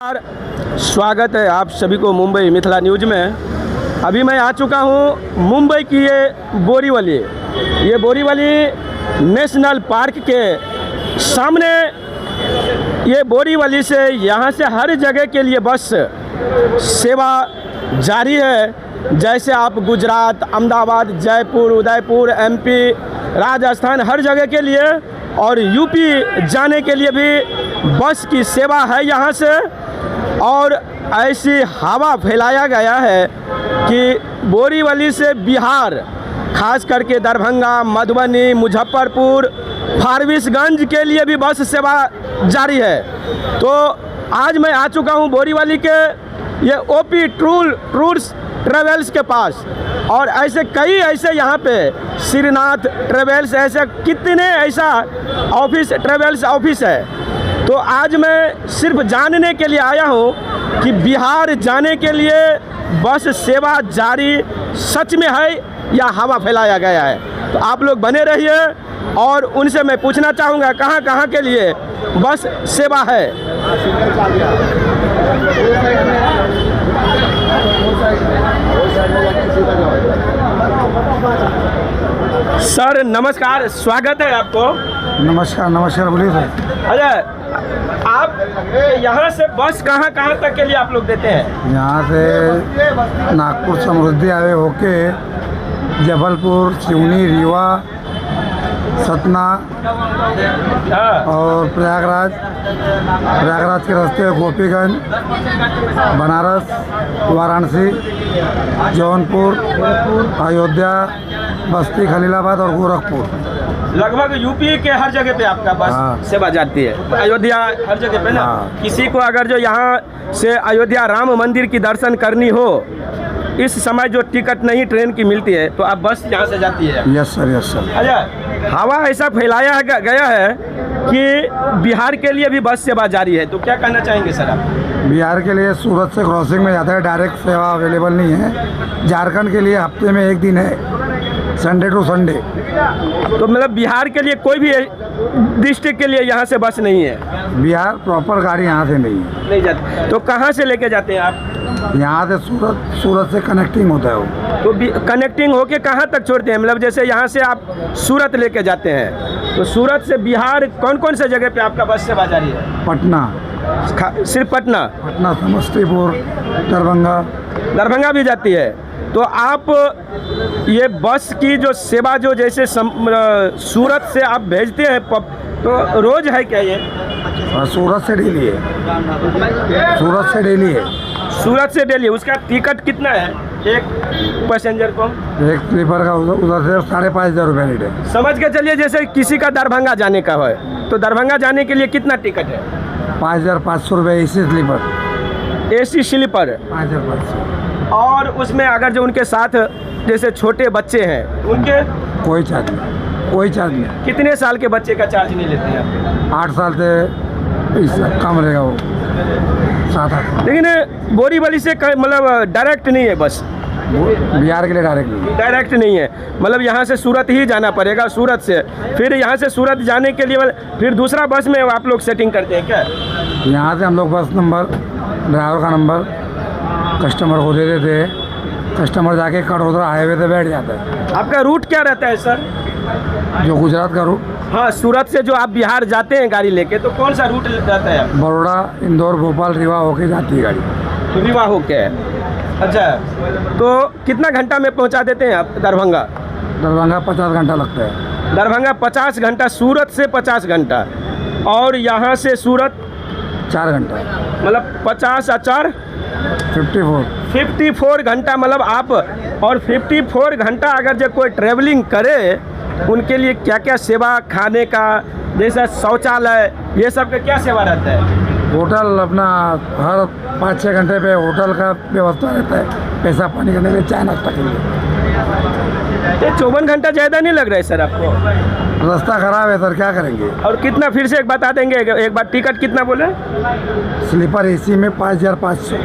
स्वागत है आप सभी को मुंबई मिथिला न्यूज़ में। अभी मैं आ चुका हूँ मुंबई की ये बोरीवली नेशनल पार्क के सामने। ये बोरीवली से यहाँ से हर जगह के लिए बस सेवा जारी है। जैसे आप गुजरात, अहमदाबाद, जयपुर, उदयपुर, एमपी, राजस्थान, हर जगह के लिए और यूपी जाने के लिए भी बस की सेवा है यहाँ से। और ऐसी हवा फैलाया गया है कि बोरीवली से बिहार, खास करके दरभंगा, मधुबनी, मुजफ्फरपुर, फारबिसगंज के लिए भी बस सेवा जारी है। तो आज मैं आ चुका हूँ बोरीवली के ये ओपी टूर्स ट्रेवल्स के पास। और ऐसे कई यहाँ पे श्रीनाथ ट्रेवल्स, ऐसे कितने ऐसा ट्रेवल्स ऑफिस है। तो आज मैं सिर्फ जानने के लिए आया हूँ कि बिहार जाने के लिए बस सेवा जारी सच में है या हवा फैलाया गया है। तो आप लोग बने रहिए और उनसे मैं पूछना चाहूँगा कहाँ के लिए बस सेवा है। सर नमस्कार, स्वागत है आपको। नमस्कार बोलिए सर। अच्छा, आप यहाँ से बस कहाँ तक के लिए आप लोग देते हैं? यहाँ से नागपुर समृद्धि आवे होके जबलपुर, सिवनी, रीवा, सतना और प्रयागराज के रास्ते गोपीगंज, बनारस, वाराणसी, जौनपुर, अयोध्या, बस्ती, खलीलाबाद और गोरखपुर। लगभग यूपी के हर जगह पे आपका बस सेवा जाती है। अयोध्या हर जगह पे ना। किसी को अगर जो यहाँ से अयोध्या राम मंदिर की दर्शन करनी हो, इस समय जो टिकट नहीं ट्रेन की मिलती है, तो आप बस यहाँ से जाती है। Yes sir. अच्छा, हवा ऐसा फैलाया गया है कि बिहार के लिए भी बस सेवा जारी है, तो क्या कहना चाहेंगे सर आप? बिहार के लिए सूरत से क्रॉसिंग में जाता है, डायरेक्ट सेवा अवेलेबल नहीं है। झारखंड के लिए हफ्ते में एक दिन है, संडे टू संडे। तो मतलब बिहार के लिए कोई भी डिस्ट्रिक्ट के लिए यहाँ से बस नहीं है? बिहार प्रॉपर गाड़ी यहाँ से नहीं जाती। तो कहाँ से लेके जाते हैं आप? यहाँ से सूरत से कनेक्टिंग होता है वो। तो कनेक्टिंग होके कहाँ तक छोड़ते हैं? मतलब जैसे यहाँ से आप सूरत लेके जाते हैं, तो सूरत से बिहार कौन से जगह पे आपका बस सेवा जारी है? पटना, सिर्फ पटना, समस्तीपुर, दरभंगा भी जाती है। तो आप ये बस की जो सेवा जो जैसे सूरत से आप भेजते हैं, तो रोज है क्या ये? सूरत से डेली है। सूरत से डेली। उसका टिकट कितना है एक पैसेंजर को? एक स्लीपर का उधर से 5,500 रुपये लीटर। समझ के चलिए जैसे किसी का दरभंगा जाने का है, तो दरभंगा जाने के लिए कितना टिकट है? 5,500 रुपये AC स्लीपर 5,500। और उसमें अगर जो उनके साथ जैसे छोटे बच्चे हैं उनके कोई चार्ज नहीं। कितने साल के बच्चे का चार्ज नहीं लेते हैं? 8 साल से कम रहेगा वो, 7-8। लेकिन बोरीवली से मतलब डायरेक्ट नहीं है बस? बिहार के लिए डायरेक्ट नहीं है। मतलब यहाँ से सूरत ही जाना पड़ेगा। सूरत से फिर यहाँ से सूरत जाने के लिए फिर दूसरा बस में आप लोग सेटिंग करते हैं क्या? यहाँ से हम लोग बस नंबर, ड्राइवर का नंबर कस्टमर को दे देते हैं। कस्टमर जाके कटोदरा हाईवे पे बैठ जाता है। आपका रूट क्या रहता है सर? जो गुजरात का रूट। हाँ, सूरत से जो आप बिहार जाते हैं गाड़ी लेके, तो कौन सा रूट रहता है? बड़ौदा, इंदौर, भोपाल, रीवा होके जाती है गाड़ी। रीवा होके। अच्छा, तो कितना घंटा में पहुंचा देते हैं आप दरभंगा? 50 घंटा लगता है। दरभंगा 50 घंटा, सूरत से 50 घंटा, और यहाँ से सूरत 4 घंटा। मतलब 50 और 4 54 घंटा। मतलब आप और 54 घंटा अगर जो कोई ट्रेवलिंग करे, उनके लिए क्या क्या सेवा, खाने का, जैसा शौचालय, ये सब का क्या सेवा रहता है? होटल अपना हर 5-6 घंटे पे होटल का व्यवस्था रहता है, पैसा पानी करने के लिए, चाय नाश्ता के लिए। ये 54 घंटा ज़्यादा नहीं लग रहा है सर आपको? रास्ता खराब है सर, क्या करेंगे। और कितना, फिर से एक बता देंगे एक बार, टिकट कितना बोले? स्लीपर AC में 5,500।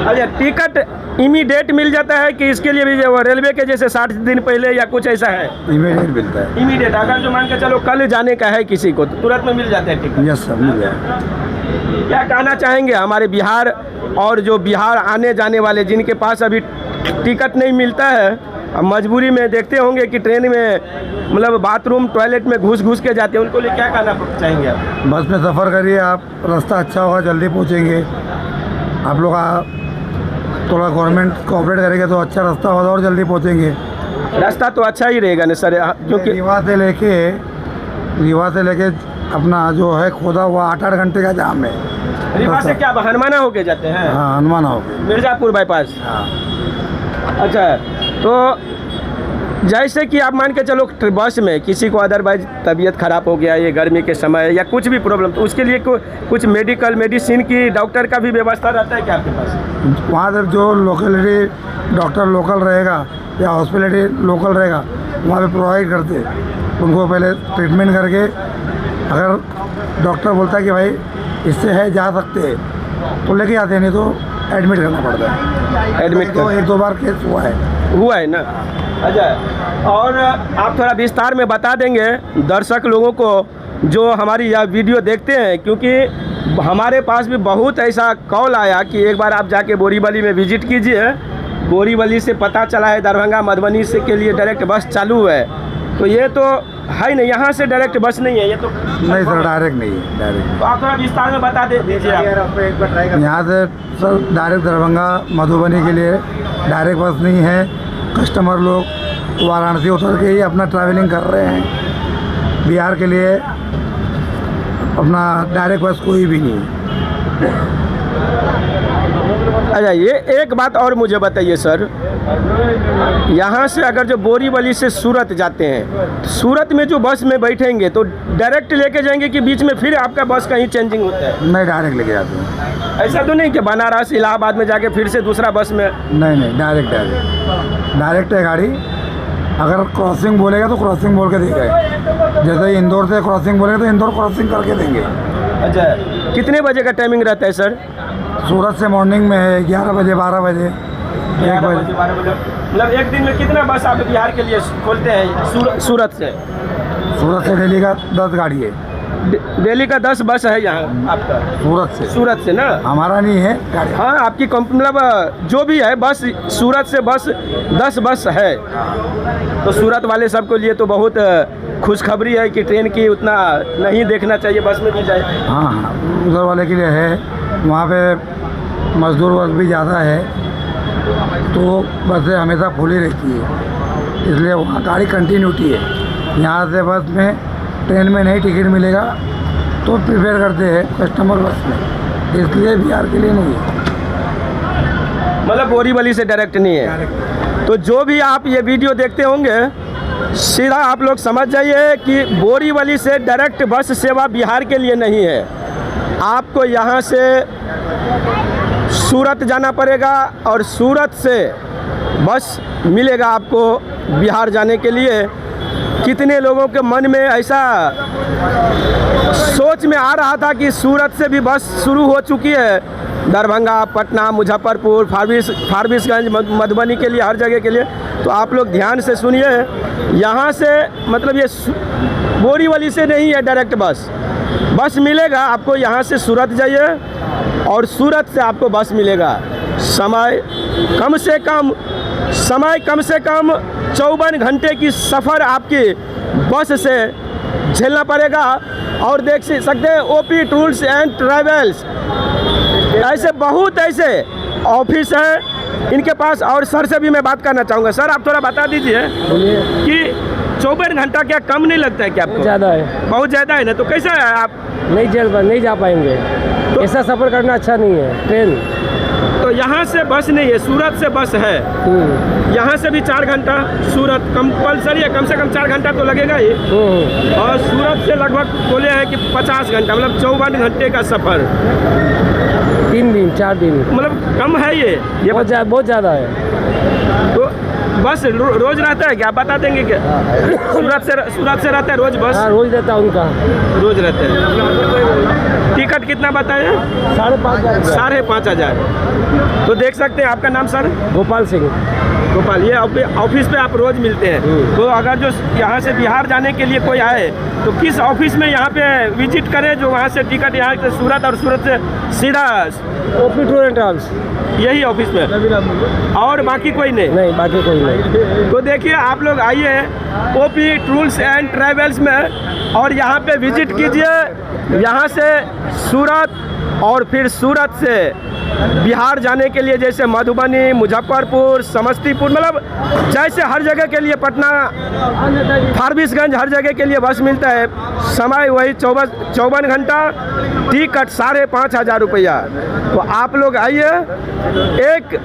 अच्छा, टिकट इमीडिएट मिल जाता है कि इसके लिए भी रेलवे के जैसे 60 दिन पहले या कुछ ऐसा है? इमीडिएट मिलता है। इमीडिएट, अगर जो मान के चलो कल जाने का है किसी को, तो तुरंत में मिल जाता है टिकट? यस सर, मिल जाएगा। क्या कहना चाहेंगे हमारे बिहार और जो बिहार आने जाने वाले जिनके पास अभी टिकट नहीं मिलता है, अब मजबूरी में देखते होंगे कि ट्रेन में मतलब बाथरूम टॉयलेट में घुस घुस के जाते हैं, उनको लिए क्या कहना चाहेंगे आप? बस में सफ़र करिए आप, रास्ता अच्छा होगा, जल्दी पहुंचेंगे। आप लोग थोड़ा गवर्नमेंट कोऑपरेट करेंगे तो अच्छा रास्ता होगा और जल्दी पहुंचेंगे। रास्ता तो अच्छा ही रहेगा ना सर, क्योंकि रीवा से लेके अपना जो है खोदा हुआ 8-8 घंटे का जाम है। रीवा से क्या हनुमाना होके जाते हैं? हाँ, हनुमाना हो गया। मिर्ज़ापुर बाईपास। हाँ, अच्छा, तो जैसे कि आप मान के चलो बस में किसी को अदरवाइज तबीयत ख़राब हो गया ये गर्मी के समय या कुछ भी प्रॉब्लम, तो उसके लिए कुछ मेडिसिन की डॉक्टर का भी व्यवस्था रहता है क्या आपके पास? वहाँ से जो लोकेलिटी डॉक्टर लोकल रहेगा या हॉस्पिटलिटी लोकल रहेगा वहाँ पे प्रोवाइड करते, उनको पहले ट्रीटमेंट करके अगर डॉक्टर बोलता है कि भाई इससे है जा सकते हैं तो लेके आते हैं, नहीं तो एडमिट करना पड़ता है। एडमिट तो 1-2 बार केस हुआ है ना। अच्छा, और आप थोड़ा विस्तार में बता देंगे दर्शक लोगों को जो हमारी यह वीडियो देखते हैं, क्योंकि हमारे पास भी बहुत ऐसा कॉल आया कि एक बार आप जाके बोरीवली में विजिट कीजिए। बोरीवली से पता चला है दरभंगा मधुबनी से के लिए डायरेक्ट बस चालू है, तो ये तो है नहीं, यहाँ से डायरेक्ट बस नहीं है ये तो? नहीं सर, डायरेक्ट नहीं है। डायरेक्ट तो आप थोड़ा विस्तार में बता दीजिए आप। यहाँ से सर डायरेक्ट दरभंगा मधुबनी के लिए डायरेक्ट बस नहीं है। कस्टमर लोग वाराणसी उतर के ही अपना ट्रैवलिंग कर रहे हैं। बिहार के लिए अपना डायरेक्ट बस कोई भी नहीं है। अच्छा, ये एक बात और मुझे बताइए सर, यहाँ से अगर जो बोरीवली से सूरत जाते हैं तो सूरत में जो बस में बैठेंगे तो डायरेक्ट लेके जाएंगे कि बीच में फिर आपका बस कहीं चेंजिंग होता है? नहीं, डायरेक्ट लेके जाते हैं। ऐसा तो नहीं कि बनारस इलाहाबाद में जाके फिर से दूसरा बस में? नहीं, डायरेक्ट है गाड़ी। अगर क्रॉसिंग बोलेगा तो क्रॉसिंग बोल के देंगे, जैसे इंदौर से क्रॉसिंग बोलेगा तो इंदौर क्रॉसिंग करके देंगे। अच्छा, कितने बजे का टाइमिंग रहता है सर? सूरत से मॉर्निंग में है 11 बजे, 12 बजे, 1 बजे। मतलब एक दिन में कितना बस आप बिहार के लिए खोलते हैं? सूरत से दिल्ली का 10 गाड़ी है। दिल्ली का 10 बस है यहाँ आपका? सूरत से ना? हमारा नहीं है गाड़ी। हाँ, आपकी कंपनी मतलब जो भी है बस, सूरत से बस 10 बस है। तो सूरत वाले सबको लिए तो बहुत खुशखबरी है कि ट्रेन की उतना नहीं देखना चाहिए, बस में भी जाए। हाँ, उधर वाले के लिए है। वहाँ पे मजदूर वर्ग भी ज़्यादा है तो बसें हमेशा फुली रहती है, इसलिए वहाँ गाड़ी कंटिन्यूटी है। यहाँ से बस में ट्रेन में नहीं टिकट मिलेगा तो प्रिफेयर करते हैं कस्टमर बस में, इसलिए बिहार के लिए नहीं है। मतलब बोरीवली से डायरेक्ट नहीं है? तो जो भी आप ये वीडियो देखते होंगे सीधा आप लोग समझ जाइए कि बोरीवली से डायरेक्ट बस सेवा बिहार के लिए नहीं है। आपको यहाँ से सूरत जाना पड़ेगा और सूरत से बस मिलेगा आपको बिहार जाने के लिए। कितने लोगों के मन में ऐसा सोच में आ रहा था कि सूरत से भी बस शुरू हो चुकी है, दरभंगा, पटना, मुजफ्फरपुर, फारबिसगंज, मधुबनी के लिए, हर जगह के लिए। तो आप लोग ध्यान से सुनिए, यहाँ से मतलब ये बोरीवली से नहीं है डायरेक्ट बस मिलेगा आपको। यहाँ से सूरत जाइए और सूरत से आपको बस मिलेगा। समय कम से कम 54 घंटे की सफ़र आपकी बस से झेलना पड़ेगा। और देख सकते हैं ओपी टूर्स एंड ट्रैवल्स, ऐसे बहुत ऐसे ऑफिस हैं इनके पास। और सर से भी मैं बात करना चाहूँगा। सर, आप थोड़ा बता दीजिए कि 24 घंटा क्या कम नहीं लगता है क्या आपको? ज़्यादा है, बहुत ज़्यादा है ना। तो कैसा है आप नहीं जा पाएंगे तो ऐसा सफ़र करना अच्छा नहीं है। ट्रेन तो यहाँ से बस नहीं है, सूरत से बस है। यहाँ से भी 4 घंटा, सूरत कंपलसरी है, कम से कम 4 घंटा तो लगेगा ही। और सूरत से लगभग बोले हैं कि 50 घंटा, मतलब 54 घंटे का सफ़र। 3 दिन 4 दिन, मतलब कम है ये बहुत ज़्यादा है। तो बस रोज रहता है क्या, आप बता देंगे क्या? सूरत से रहता है रोज बस? हाँ, रोज रहता है उनका, रोज रहता है। टिकट कितना बताया? 5,500 5,500। तो देख सकते हैं, आपका नाम सर? गोपाल सिंह। गोपाल, ये ऑफिस पे आप रोज मिलते हैं। तो अगर जो यहाँ से बिहार जाने के लिए कोई आए तो किस ऑफिस में यहाँ पे विजिट करें जो वहाँ से टिकट यहाँ से सूरत और सूरत से सीधा ओपी टूर एंड ट्रैवल्स। यही ऑफिस में, और बाकी कोई नहीं? नहीं, बाकी कोई नहीं। तो देखिए, आप लोग आइए ओपी टूर्स एंड ट्रैवल्स में और यहाँ पे विजिट कीजिए। यहाँ से सूरत और फिर सूरत से बिहार जाने के लिए जैसे मधुबनी, मुजफ्फरपुर, समस्तीपुर, मतलब जैसे हर जगह के लिए, पटना, फारबिसगंज, हर जगह के लिए बस मिलता है। समय वही 54 घंटा, टिकट 5,500 रुपया। तो आप लोग आइए। एक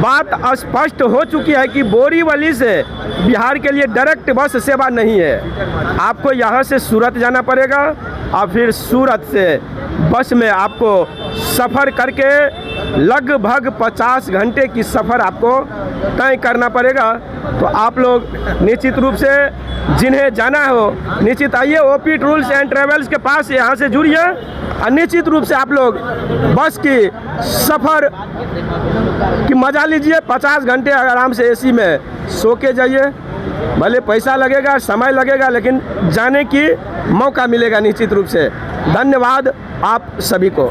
बात स्पष्ट हो चुकी है कि बोरीवली से बिहार के लिए डायरेक्ट बस सेवा नहीं है। आपको यहाँ से सूरत जाना पड़ेगा और फिर सूरत से बस में आपको सफ़र करके लगभग 50 घंटे की सफ़र आपको तय करना पड़ेगा। तो आप लोग निश्चित रूप से जिन्हें जाना हो निश्चित आइए ओपी टूर्स एंड ट्रैवल्स के पास, यहाँ से जुड़िए और निश्चित रूप से आप लोग बस की सफ़र की मज़ा लीजिए। 50 घंटे आराम से एसी में सो के जाइए। भले पैसा लगेगा, समय लगेगा, लेकिन जाने की मौका मिलेगा निश्चित रूप से। धन्यवाद आप सभी को।